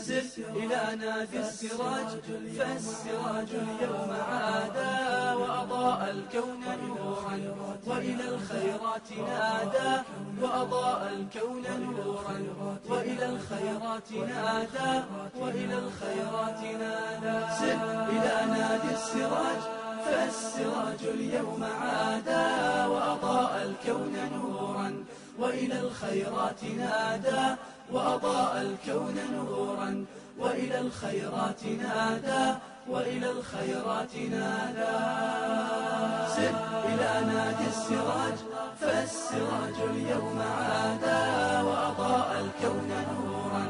سر إلى نادي السراج فالسراج اليوم عادا وأضاء الكون نورا وإلى الخيرات نادى وأضاء الكون نورا وإلى الخيرات نادى وإلى الخيرات نادى سر إلى نادي السراج فالسراج اليوم عادا وأضاء الكون نورا وإلى الخيرات نادى وأضاء الكون نورا وإلى الخيرات نادى وإلى الخيرات نادى سر إلى نادي السراج فالسراج اليوم عادا وأضاء الكون نورا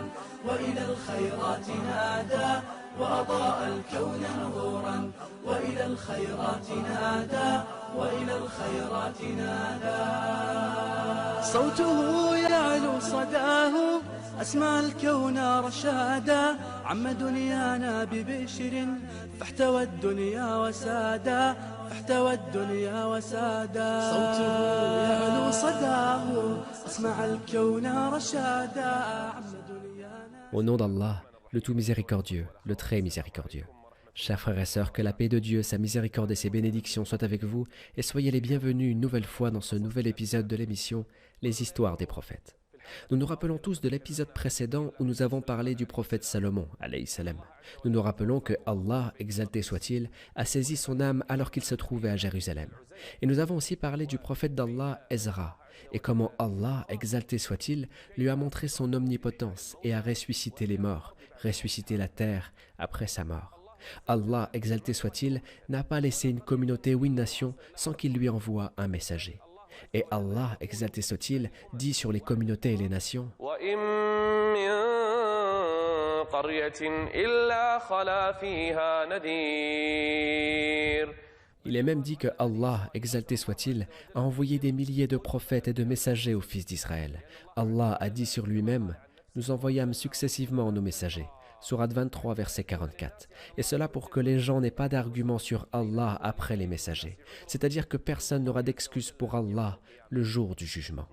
وإلى الخيرات نادى وأضاء الكون نورا وإلى الخيرات نادى وإلى الخيرات نادى صوته يعلو صداه أسمع الكون رشادا عم دنيانا ببشر فاحتوى الدنيا وسادا فاحتوى الدنيا وسادا صوته يعلو صداه أسمع الكون رشادا عم دنيانا. Au nom d'Allah, le tout miséricordieux, le très miséricordieux. Chers frères et sœurs, que la paix de Dieu, sa miséricorde et ses bénédictions soient avec vous et soyez les bienvenus une nouvelle fois dans ce nouvel épisode de l'émission Les histoires des prophètes. Nous nous rappelons tous de l'épisode précédent où nous avons parlé du prophète Salomon, alayhi salam. Nous nous rappelons que Allah, exalté soit-il, a saisi son âme alors qu'il se trouvait à Jérusalem. Et nous avons aussi parlé du prophète d'Allah, Ezra, et comment Allah, exalté soit-il, lui a montré son omnipotence et a ressuscité les morts, ressuscité la terre après sa mort. Allah, exalté soit-il, n'a pas laissé une communauté ou une nation sans qu'il lui envoie un messager. Et Allah, exalté soit-il, dit sur les communautés et les nations Il est même dit que Allah, exalté soit-il, a envoyé des milliers de prophètes et de messagers aux fils d'Israël. Allah a dit sur lui-même « Nous envoyâmes successivement nos messagers ». Sourate 23, verset 44. Et cela pour que les gens n'aient pas d'argument sur Allah après les messagers. C'est-à-dire que personne n'aura d'excuse pour Allah le jour du jugement.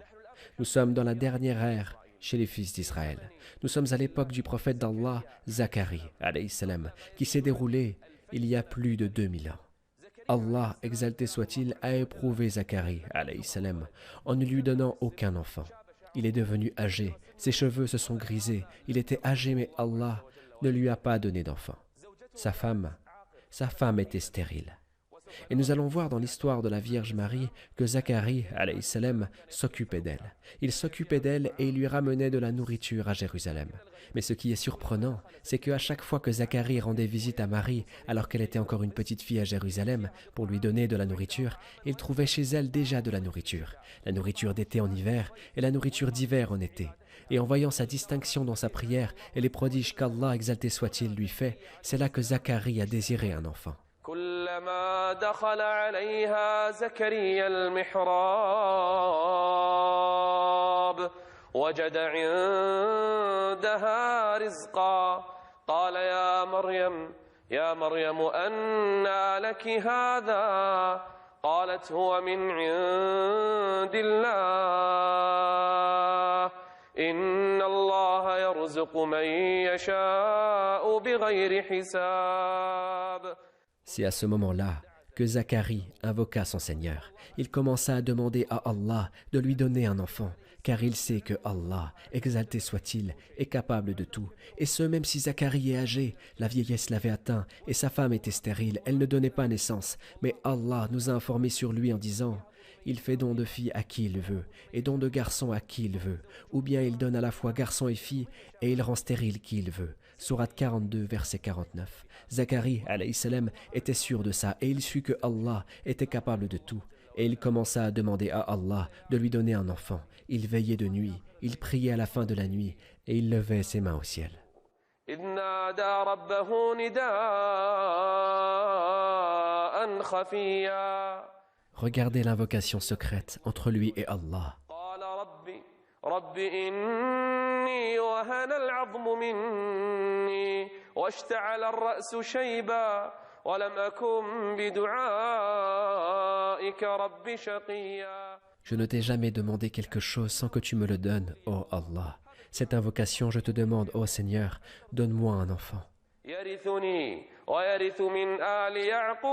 Nous sommes dans la dernière ère chez les fils d'Israël. Nous sommes à l'époque du prophète d'Allah, Zacharie, alayhi salam, qui s'est déroulé il y a plus de 2000 ans. Allah, exalté soit-il, a éprouvé Zacharie, alayhi salam, en ne lui donnant aucun enfant. Il est devenu âgé, ses cheveux se sont grisés, il était âgé mais Allah ne lui a pas donné d'enfant. Sa femme était stérile. Et nous allons voir dans l'histoire de la Vierge Marie que Zacharie, alayhi salam, s'occupait d'elle. Il s'occupait d'elle et il lui ramenait de la nourriture à Jérusalem. Mais ce qui est surprenant, c'est qu'à chaque fois que Zacharie rendait visite à Marie, alors qu'elle était encore une petite fille à Jérusalem, pour lui donner de la nourriture, il trouvait chez elle déjà de la nourriture d'été en hiver et la nourriture d'hiver en été. Et en voyant sa distinction dans sa prière et les prodiges qu'Allah, exalté soit-il, lui fait, c'est là que Zacharie a désiré un enfant. كلما دخل عليها زكريا المحراب وجد عندها رزقا قال يا مريم أنى لك هذا قالت هو من عند الله إن الله يرزق من يشاء بغير حساب. C'est à ce moment-là que Zacharie invoqua son Seigneur. Il commença à demander à Allah de lui donner un enfant, car il sait que Allah, exalté soit-il, est capable de tout. Et ce, même si Zacharie est âgé, la vieillesse l'avait atteint et sa femme était stérile, elle ne donnait pas naissance. Mais Allah nous a informés sur lui en disant « Il fait don de fille à qui il veut, et don de garçon à qui il veut, ou bien il donne à la fois garçon et fille, et il rend stérile qui il veut. » Sourate 42, verset 49. Zacharie, alayhi salam, était sûr de ça, et il sut que Allah était capable de tout. Et il commença à demander à Allah de lui donner un enfant. Il veillait de nuit, il priait à la fin de la nuit, et il levait ses mains au ciel. إذ نادى ربه نداء خفيا Regardez l'invocation secrète entre lui et Allah. قال رب إني وهن العظم مني واشتعل الرأس شيبا ولم أكن بدعائك رب شقيا. Je ne t'ai jamais demandé quelque chose sans que tu me le donnes, ô Allah. Cette invocation, je te demande, ô Seigneur, donne-moi un enfant. يرثني ويرث من آل يعقوب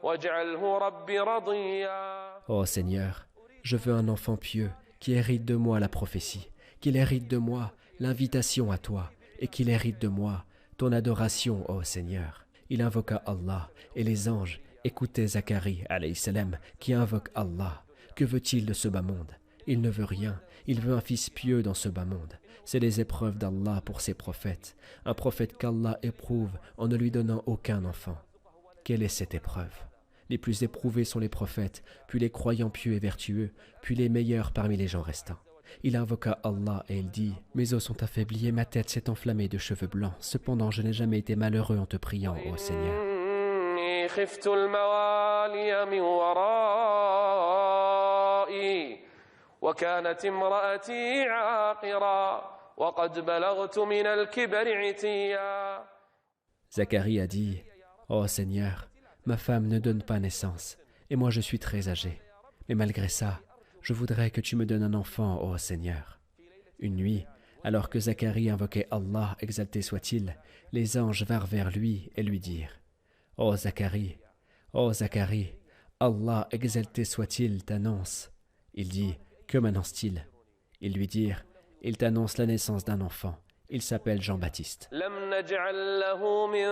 واجعله ربي رضيا. Ô Seigneur, je veux un enfant pieux qui hérite de moi la prophétie, qu'il hérite de moi l'invitation à toi et qu'il hérite de moi ton adoration, ô Seigneur. Il invoqua Allah et les anges écoutaient Zacharie alayhi salam qui invoque Allah. Que veut-il de ce bas monde? Il ne veut rien, il veut un fils pieux dans ce bas monde. C'est les épreuves d'Allah pour ses prophètes, un prophète qu'Allah éprouve en ne lui donnant aucun enfant. Quelle est cette épreuve? Les plus éprouvés sont les prophètes, puis les croyants pieux et vertueux, puis les meilleurs parmi les gens restants. Il invoqua Allah et il dit « Mes os sont affaiblis et ma tête s'est enflammée de cheveux blancs. Cependant, je n'ai jamais été malheureux en te priant, ô Seigneur. » إني خفت الموالي من ورائي وكانت امرأتي عاقرا وقد بلغت من الكبر عتيا. Zacharie a dit « Ô Seigneur, ma femme ne donne pas naissance, et moi je suis très âgé. Mais malgré ça, je voudrais que tu me donnes un enfant, ô Seigneur. » Une nuit, alors que Zacharie invoquait Allah, exalté soit-il, les anges vinrent vers lui et lui dirent « Ô Zacharie, Allah, exalté soit-il, t'annonce. » Il dit « Que m'annonce-t-il » Ils lui dirent « Il t'annonce la naissance d'un enfant. Il s'appelle Jean-Baptiste. » لم نجعل له من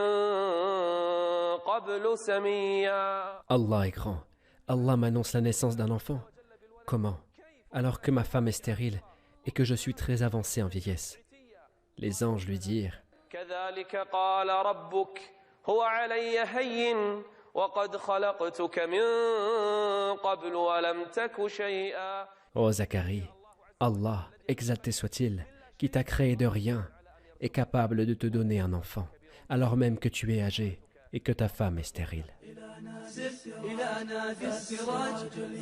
قبل سميا. Allah est grand. Allah m'annonce la naissance d'un enfant. Comment? Alors que ma femme est stérile et que je suis très avancé en vieillesse. Les anges lui dirent كذلك قال ربك هو علي هين وقد خلقتك من قبل ولم تك شيئا. Ô Zacharie, Allah, exalté soit-il, qui t'a créé de rien, est capable de te donner un enfant, alors même que tu es âgé et que ta femme est stérile. إلى نادي السراج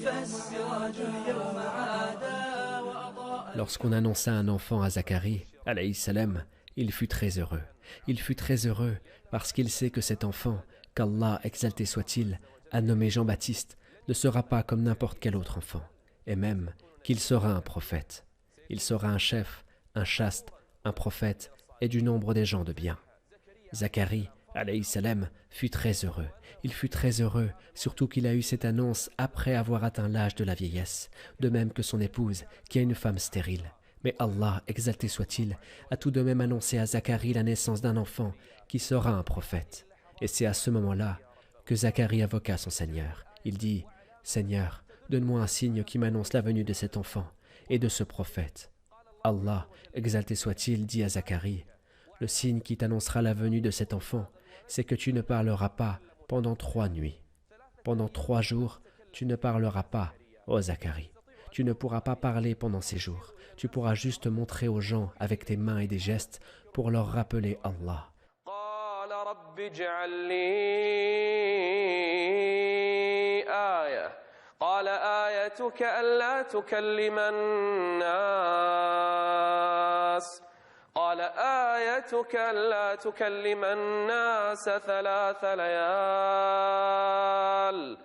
فالسراج اليوم عادا وأضاء. Lorsqu'on annonça un enfant à Zacharie, alayhi salam, il fut très heureux. Il fut très heureux parce qu'il sait que cet enfant, qu'Allah, exalté soit-il, a nommé Jean-Baptiste, ne sera pas comme n'importe quel autre enfant, et même qu'il sera un prophète. Il sera un chef, un chaste, un prophète et du nombre des gens de bien. Zacharie, alayhi salam, fut très heureux. Il fut très heureux, surtout qu'il a eu cette annonce après avoir atteint l'âge de la vieillesse, de même que son épouse, qui est une femme stérile. Mais Allah, exalté soit-il, a tout de même annoncé à Zacharie la naissance d'un enfant qui sera un prophète. Et c'est à ce moment-là que Zacharie invoqua son Seigneur. Il dit « Seigneur, donne-moi un signe qui m'annonce la venue de cet enfant et de ce prophète. » Allah, exalté soit-il, dit à Zacharie « Le signe qui t'annoncera la venue de cet enfant, c'est que tu ne parleras pas pendant 3 nuits. Pendant 3 jours, tu ne parleras pas, ô Zacharie. Tu ne pourras pas parler pendant ces jours. Tu pourras juste montrer aux gens avec tes mains et des gestes pour leur rappeler Allah. قال رب اجعل لي آية قال آيتك ألا تكلم الناس قال آيتك ألا تكلم الناس 3 ليال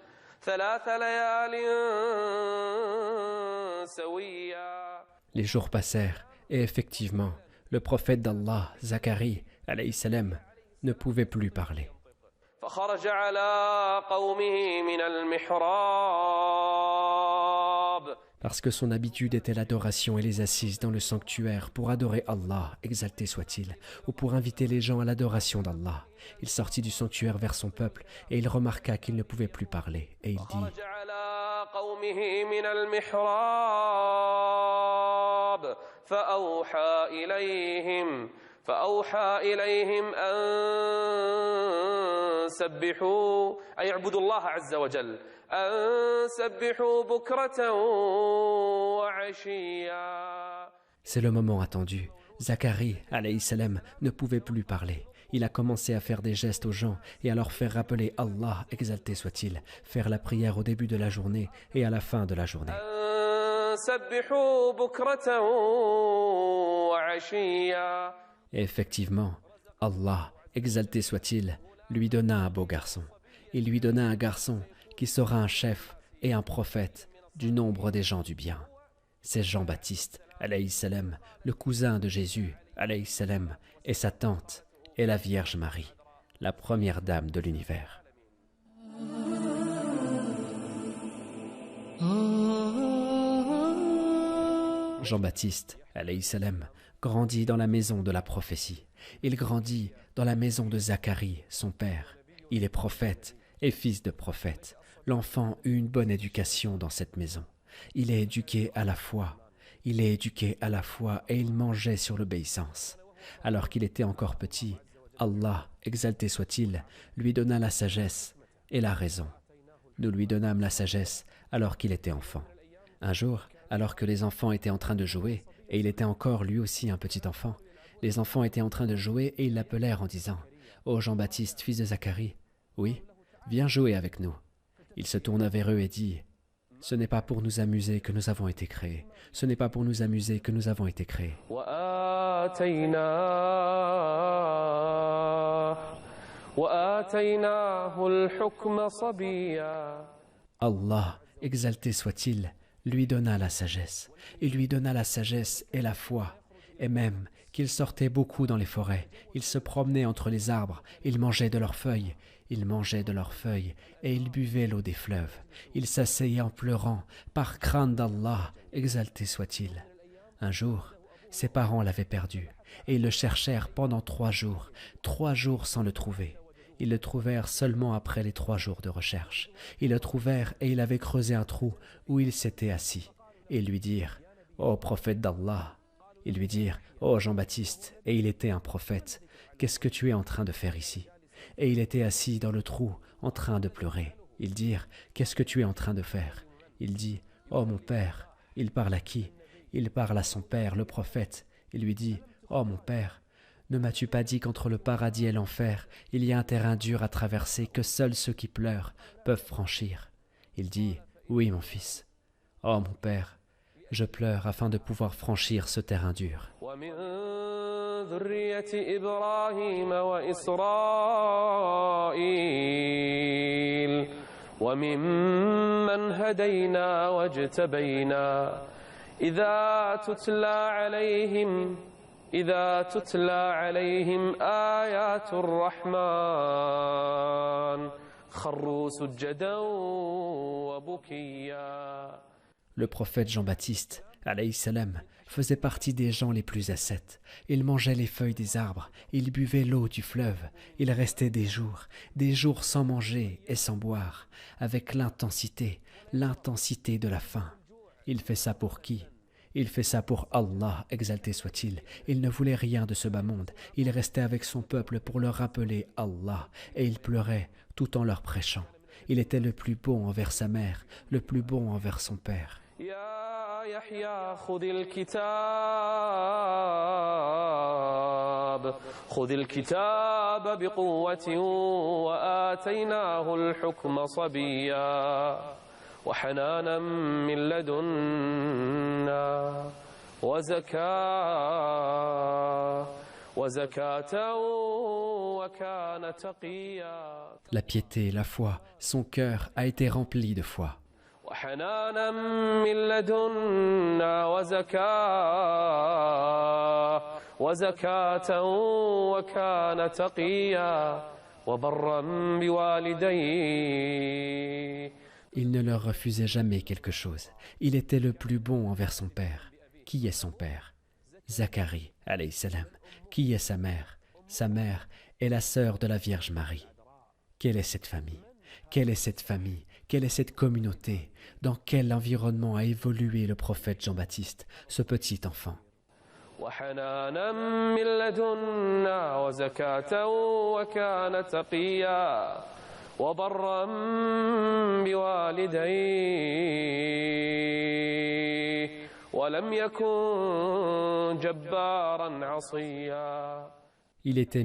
سويا. Les jours passèrent, et effectivement, le prophète d'Allah, Zacharie, alayhi salam, ne pouvait plus parler. فخرج على قومه من المحراب. Parce que son habitude était l'adoration et les assises dans le sanctuaire pour adorer Allah, exalté soit-il, ou pour inviter les gens à l'adoration d'Allah. Il sortit du sanctuaire vers son peuple et il remarqua qu'il ne pouvait plus parler. Et il dit خرج على قومه من المحراب فأوحى إليهم أن سبحوا أي اعبدوا الله عز وجل أن سبحوا بكرة وعشيا. C'est le moment attendu. Zacharie, alayhi salam, ne pouvait plus parler. Il a commencé à faire des gestes aux gens et à leur faire rappeler Allah, exalté soit-il, faire la prière au début de la journée et à la fin de la journée. أن سبحوا بكرة وعشيا. Et effectivement, Allah, exalté soit-il, lui donna un beau garçon. Il lui donna un garçon qui sera un chef et un prophète du nombre des gens du bien. c'est Jean-Baptiste, alayhi salam, le cousin de Jésus, alayhi salam, et sa tante est la Vierge Marie, la première dame de l'univers. Jean-Baptiste, alayhi salam, grandit dans la maison de la prophétie. Il grandit dans la maison de Zacharie, son père. Il est prophète et fils de prophète. L'enfant eut une bonne éducation dans cette maison. Il est éduqué à la foi. Il est éduqué à la foi et il mangeait sur l'obéissance. Alors qu'il était encore petit, Allah, exalté soit-il, lui donna la sagesse et la raison. Nous lui donnâmes la sagesse alors qu'il était enfant. Un jour, alors que les enfants étaient en train de jouer, et il était encore lui aussi un petit enfant, les enfants étaient en train de jouer et ils l'appelèrent en disant « Ô Jean-Baptiste, fils de Zacharie, oui, viens jouer avec nous. » Il se tourna vers eux et dit « Ce n'est pas pour nous amuser que nous avons été créés. Ce n'est pas pour nous amuser que nous avons été créés. » Allah, exalté soit-il, lui donna la sagesse. Il lui donna la sagesse et la foi. Et même qu'il sortait beaucoup dans les forêts, il se promenait entre les arbres, il mangeait de leurs feuilles. Il mangeait de leurs feuilles et il buvait l'eau des fleuves. Il s'asseyait en pleurant, par crainte d'Allah, exalté soit-il. Un jour, ses parents l'avaient perdu et ils le cherchèrent pendant 3 jours sans le trouver. Ils le trouvèrent seulement après les 3 jours de recherche. Ils le trouvèrent et il avait creusé un trou où il s'était assis. Et ils lui dirent « Ô prophète d'Allah !» Ils lui dirent « Ô Jean-Baptiste !» Et il était un prophète. « Qu'est-ce que tu es en train de faire ici ?» Et il était assis dans le trou, en train de pleurer. Ils dirent « Qu'est-ce que tu es en train de faire ?» Il dit « Oh mon père !» Il parle à qui? Il parle à son père, le prophète. Il lui dit « Oh mon père !» Ne m'as-tu pas dit qu'entre le paradis et l'enfer, il y a un terrain dur à traverser que seuls ceux qui pleurent peuvent franchir? Il dit, oui mon fils. Oh mon père, je pleure afin de pouvoir franchir ce terrain dur. إذا تتلى عليهم آيات الرحمن خروا سجدا وبكيا. Le prophète Jean-Baptiste, alayhi salam, faisait partie des gens les plus ascètes. Il mangeait les feuilles des arbres, il buvait l'eau du fleuve, il restait des jours sans manger et sans boire, avec l'intensité de la faim. Il fait ça pour qui? Il fait ça pour Allah, exalté soit-il. Il ne voulait rien de ce bas monde. Il restait avec son peuple pour leur rappeler Allah, et il pleurait tout en leur prêchant. Il était le plus bon envers sa mère, le plus bon envers son père. يا يحيى خذ الكتاب بقوة وآتيناه الحكم صبيا وحنانا من لدنا وزكاة وكان تقيا. La piété, la foi, son cœur a été rempli de foi. وحنانا من لدنا وزكاة وكان تقيا وبرا بوالديه. Il ne leur refusait jamais quelque chose. Il était le plus bon envers son père. Qui est son père? Zacharie, alayhi salam. Qui est sa mère? Sa mère est la sœur de la Vierge Marie. Quelle est cette famille? Quelle est cette famille? Quelle est cette communauté? Dans quel environnement a évolué le prophète Jean-Baptiste, ce petit enfant? وحنانا من لدنا وزكاة وكان تقيا وبرا بوالديه ولم يكن جبارا عصيا. Il était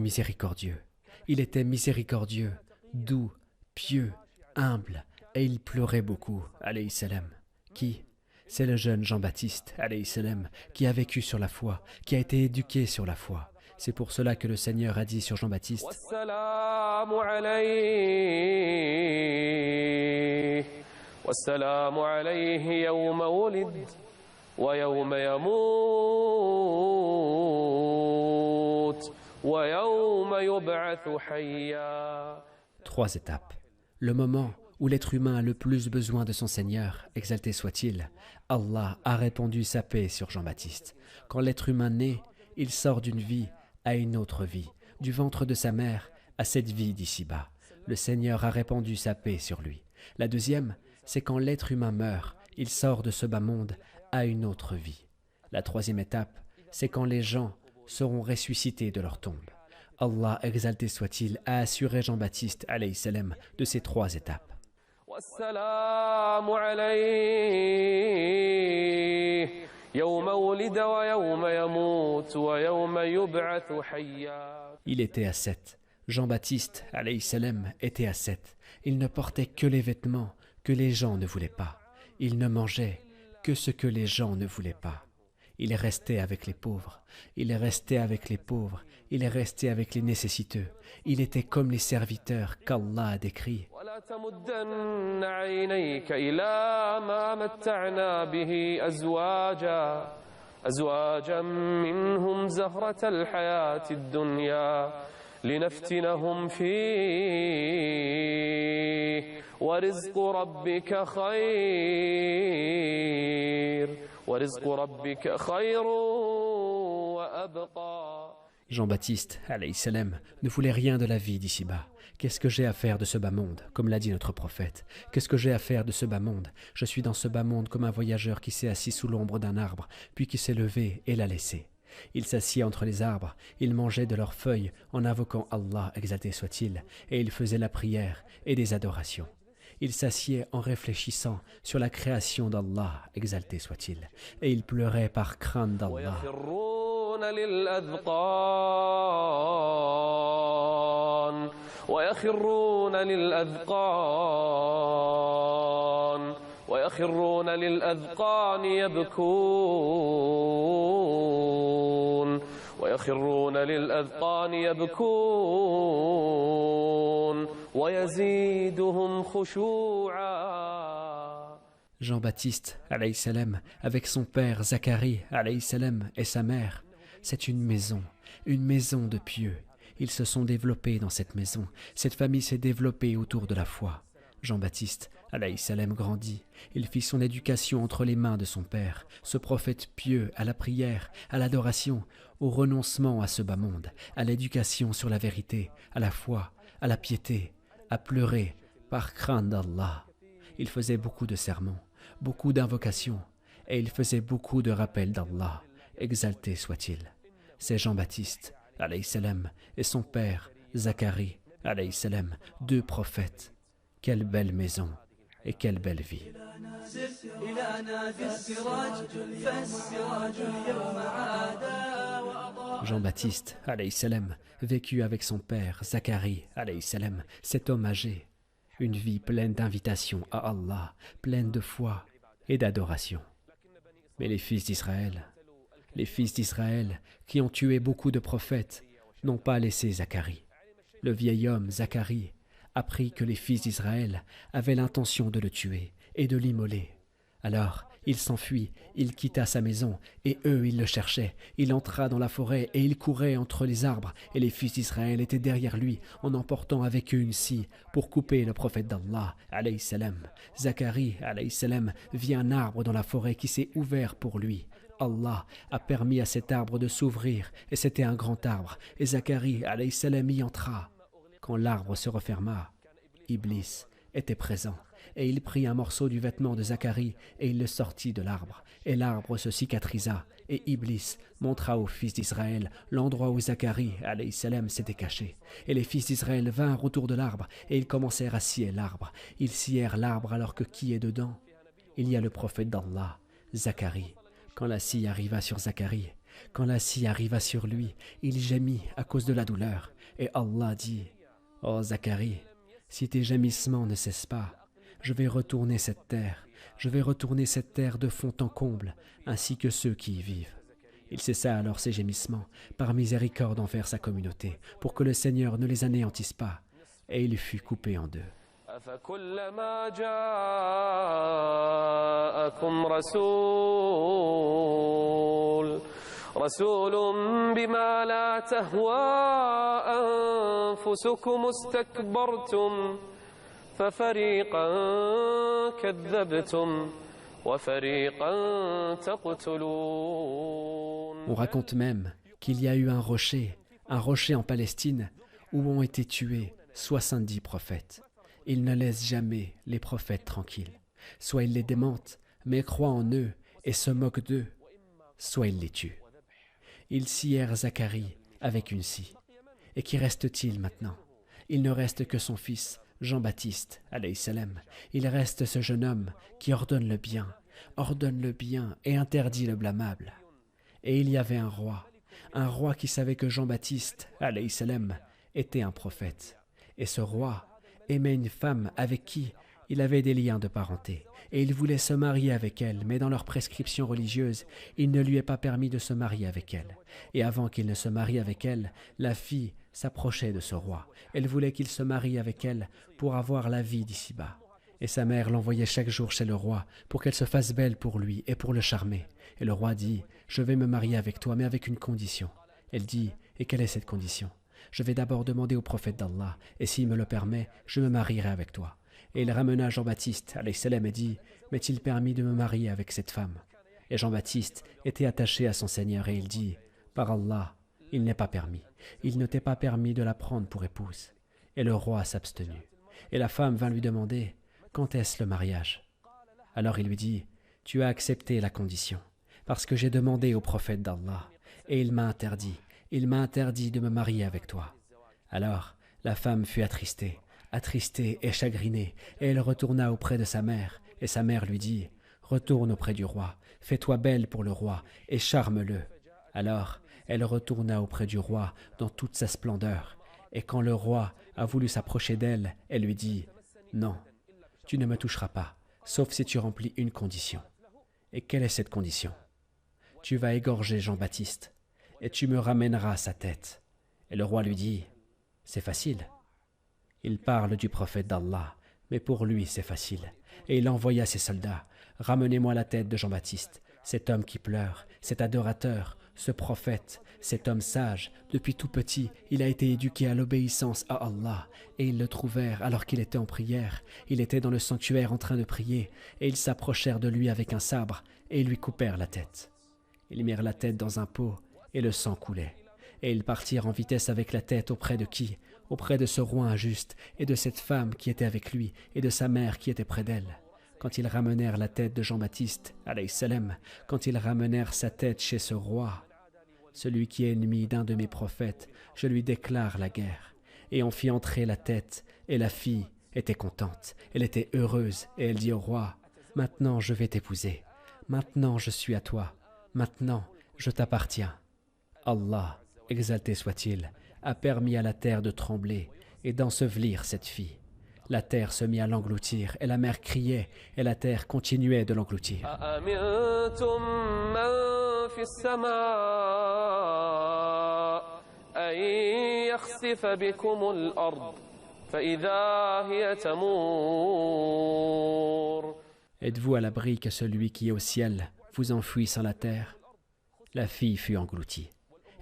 miséricordieux, doux, pieux, humble, et il pleurait beaucoup, alayhi salam. Qui? C'est le jeune Jean-Baptiste, alayhi salam, qui a vécu sur la foi, qui a été éduqué sur la foi. C'est pour cela que le Seigneur a dit sur Jean-Baptiste ويوم يموت ويوم يبعث حيا. 3 étapes. Le moment où l'être humain a le plus besoin de son Seigneur, exalté soit-il, Allah a répandu sa paix sur Jean-Baptiste. Quand l'être humain naît, il sort d'une vie à une autre vie, du ventre de sa mère à cette vie d'ici-bas. Le Seigneur a répandu sa paix sur lui. La deuxième, c'est quand l'être humain meurt, il sort de ce bas monde à une autre vie. La troisième étape, c'est quand les gens seront ressuscités de leur tombe. Allah, exalté soit-il, a assuré Jean-Baptiste alayhi salam de ces 3 étapes. والسلام عليه يوم ولد ويوم يموت ويوم يبعث حيا. Il était à 7. Jean-Baptiste alayhi salam était à 7. Il ne portait que les vêtements que les gens ne voulaient pas. Il ne mangeait que ce que les gens ne voulaient pas. Il restait avec les pauvres. Il restait avec les pauvres. Il restait avec les nécessiteux. Il était comme les serviteurs qu'Allah a décrits. ولا تمدن عينيك إلى ما متعنا به أزواجا منهم زهرة الحياة الدنيا لنفتنهم فيه ورزق ربك خير وأبقى. Jean-Baptiste, alayhi salam, ne voulait rien de la vie d'ici-bas. Qu'est-ce que j'ai à faire de ce bas monde, comme l'a dit notre prophète? Qu'est-ce que j'ai à faire de ce bas monde? Je suis dans ce bas monde comme un voyageur qui s'est assis sous l'ombre d'un arbre, puis qui s'est levé et l'a laissé. Il s'assied entre les arbres, il mangeait de leurs feuilles en invoquant Allah, exalté soit-il, et il faisait la prière et des adorations. Il s'assied en réfléchissant sur la création d'Allah, exalté soit-il, et il pleurait par crainte d'Allah. ويخرون للأذقان يبكون ويزيدهم خشوعا. Jean-Baptiste, alayhi salam, avec son père Zacharie, alayhi salam, et sa mère, c'est une maison de pieux. Ils se sont développés dans cette maison. Cette famille s'est développée autour de la foi. Jean-Baptiste, alayhi salam, grandit. Il fit son éducation entre les mains de son père, ce prophète pieux à la prière, à l'adoration, au renoncement à ce bas monde, à l'éducation sur la vérité, à la foi, à la piété, à pleurer par crainte d'Allah. Il faisait beaucoup de sermons, beaucoup d'invocations, et il faisait beaucoup de rappels d'Allah, exalté soit-il. C'est Jean-Baptiste, alayhi salam, et son père, Zacharie, alayhi salam, 2 prophètes. Quelle belle maison et quelle belle vie. Jean-Baptiste, alayhi salam, vécut avec son père, Zacharie, alayhi salam, cet homme âgé. Une vie pleine d'invitations à Allah, pleine de foi et d'adoration. Mais les fils d'Israël qui ont tué beaucoup de prophètes, n'ont pas laissé Zacharie. Le vieil homme, Zacharie, apprit que les fils d'Israël avaient l'intention de le tuer et de l'immoler. Alors, il s'enfuit, il quitta sa maison, et eux, ils le cherchaient. Il entra dans la forêt, et il courait entre les arbres, et les fils d'Israël étaient derrière lui, en emportant avec eux une scie, pour couper le prophète d'Allah, alayhi salam. Zacharie, alayhi salam, vit un arbre dans la forêt qui s'est ouvert pour lui. Allah a permis à cet arbre de s'ouvrir, et c'était un grand arbre, et Zacharie, alayhi salam, y entra. Quand l'arbre se referma, Iblis était présent, et il prit un morceau du vêtement de Zacharie, et il le sortit de l'arbre, et l'arbre se cicatrisa, et Iblis montra aux fils d'Israël l'endroit où Zacharie, alayhi salam, s'était caché. Et les fils d'Israël vinrent autour de l'arbre, et ils commencèrent à scier l'arbre. Ils scièrent l'arbre alors que qui est dedans? Il y a le prophète d'Allah, Zacharie. Quand la scie arriva sur Zacharie, quand la scie arriva sur lui, il gémit à cause de la douleur, et Allah dit: « Oh Zacharie, si tes gémissements ne cessent pas, je vais retourner cette terre de fond en comble, ainsi que ceux qui y vivent. » Il cessa alors ses gémissements, par miséricorde envers sa communauté, pour que le Seigneur ne les anéantisse pas, et il fut coupé en 2. أفكلما جاءكم رسول بما لا تهوى أنفسكم استكبرتم ففريقا كذبتم وفريقا تقتلون. On raconte même qu'il y a eu un rocher en Palestine où ont été tués 70 prophètes. Il ne laisse jamais les prophètes tranquilles. Soit il les démente, mais croit en eux et se moque d'eux, soit il les tue. Il scièrent Zacharie avec une scie. Et qu'y reste-t-il maintenant? Il ne reste que son fils, Jean-Baptiste, alayhi salam. Il reste ce jeune homme qui ordonne le bien et interdit le blâmable. Et il y avait un roi qui savait que Jean-Baptiste, alayhi salam, était un prophète. Et ce roi aimait une femme avec qui il avait des liens de parenté. Et il voulait se marier avec elle, mais dans leurs prescriptions religieuses, il ne lui est pas permis de se marier avec elle. Et avant qu'il ne se marie avec elle, la fille s'approchait de ce roi. Elle voulait qu'il se marie avec elle pour avoir la vie d'ici-bas. Et sa mère l'envoyait chaque jour chez le roi pour qu'elle se fasse belle pour lui et pour le charmer. Et le roi dit « Je vais me marier avec toi, mais avec une condition. » Elle dit « Et quelle est cette condition ? Je vais d'abord demander au prophète d'Allah, et s'il me le permet, je me marierai avec toi. » Et il ramena Jean-Baptiste, alayhi salam, et dit « M'est-il permis de me marier avec cette femme ?» Et Jean-Baptiste était attaché à son Seigneur, et il dit « Par Allah, il n'est pas permis. Il ne t'est pas permis de la prendre pour épouse. » Et le roi s'abstenut. Et la femme vint lui demander « Quand est-ce le mariage ?» Alors il lui dit « Tu as accepté la condition, parce que j'ai demandé au prophète d'Allah, et il m'a interdit de me marier avec toi. » Alors la femme fut attristée et chagrinée, et elle retourna auprès de sa mère, et sa mère lui dit « Retourne auprès du roi, fais-toi belle pour le roi, et charme-le. » Alors elle retourna auprès du roi dans toute sa splendeur, et quand le roi a voulu s'approcher d'elle, elle lui dit « Non, tu ne me toucheras pas, sauf si tu remplis une condition. » Et quelle est cette condition? Tu vas égorger Jean-Baptiste, et tu me ramèneras sa tête. Et le roi lui dit « C'est facile. » Il parle du prophète d'Allah, mais pour lui c'est facile. Et il envoya ses soldats « Ramenez-moi la tête de Jean-Baptiste, cet homme qui pleure, cet adorateur, ce prophète, cet homme sage. Depuis tout petit, il a été éduqué à l'obéissance à Allah. » Et ils le trouvèrent alors qu'il était en prière. Il était dans le sanctuaire en train de prier, et ils s'approchèrent de lui avec un sabre, et ils lui coupèrent la tête. Ils mirent la tête dans un pot, et le sang coulait. Et ils partirent en vitesse avec la tête auprès de qui? Auprès de ce roi injuste, et de cette femme qui était avec lui, et de sa mère qui était près d'elle. Quand ils ramenèrent la tête de Jean-Baptiste, alayhi salam, quand ils ramenèrent sa tête chez ce roi, celui qui est ennemi d'un de mes prophètes, je lui déclare la guerre. Et on fit entrer la tête, et la fille était contente, elle était heureuse, et elle dit au roi, « Maintenant je vais t'épouser, maintenant je suis à toi, maintenant je t'appartiens. » Allah, exalté soit-il, a permis à la terre de trembler et d'ensevelir cette fille. La terre se mit à l'engloutir, et la mer criait, et la terre continuait de l'engloutir. Êtes-vous à l'abri que celui qui est au ciel vous enfuit sans la terre? La fille fut engloutie,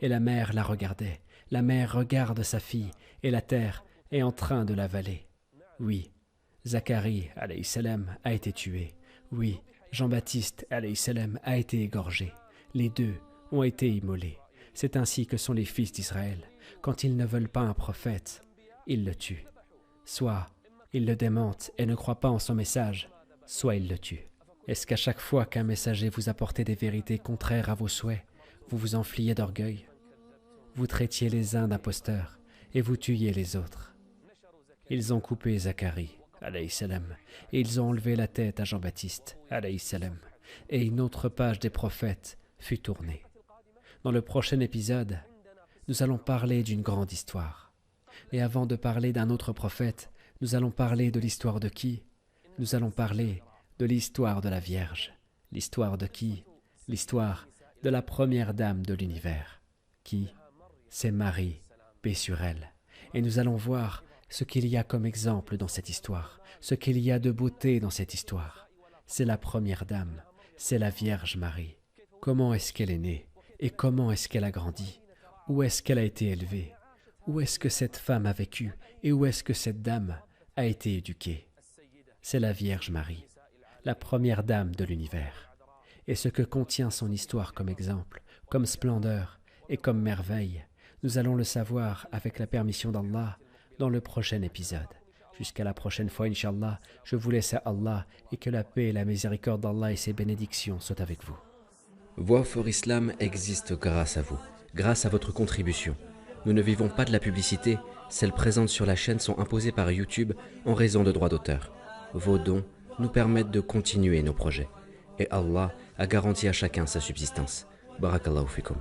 et la mère la regardait. La mère regarde sa fille, et la terre est en train de l'avaler. Oui, Zacharie, alayhi salam, a été tué. Oui, Jean-Baptiste, alayhi salam, a été égorgé. Les deux ont été immolés. C'est ainsi que sont les fils d'Israël. Quand ils ne veulent pas un prophète, ils le tuent. Soit ils le démentent et ne croient pas en son message, soit ils le tuent. Est-ce qu'à chaque fois qu'un messager vous apportait des vérités contraires à vos souhaits, vous vous enfliez d'orgueil? Vous traitiez les uns d'imposteurs et vous tuiez les autres. Ils ont coupé Zacharie, alayhi salam, et ils ont enlevé la tête à Jean-Baptiste, alayhi salam, et une autre page des prophètes fut tournée. Dans le prochain épisode, nous allons parler d'une grande histoire. Et avant de parler d'un autre prophète, nous allons parler de l'histoire de qui? Nous allons parler de l'histoire de la Vierge. L'histoire de qui? L'histoire de la première dame de l'univers. Qui? C'est Marie, paix sur elle. Et nous allons voir Ce qu'il y a comme exemple dans cette histoire, ce qu'il y a de beauté dans cette histoire, c'est la première dame, c'est la Vierge Marie. Comment est-ce qu'elle est née et comment est-ce qu'elle a grandi? Où est-ce qu'elle a été élevée? Où est-ce que cette femme a vécu et où est-ce que cette dame a été éduquée? C'est la Vierge Marie, la première dame de l'univers. Et ce que contient son histoire comme exemple, comme splendeur et comme merveille, nous allons le savoir avec la permission d'Allah dans le prochain épisode. Jusqu'à la prochaine fois, Inch'Allah, je vous laisse à Allah et que la paix et la miséricorde d'Allah et ses bénédictions soient avec vous. Voix for Islam existe grâce à vous, grâce à votre contribution. Nous ne vivons pas de la publicité, celles présentes sur la chaîne sont imposées par YouTube en raison de droits d'auteur. Vos dons nous permettent de continuer nos projets. Et Allah a garanti à chacun sa subsistance. Barakallahu fikum.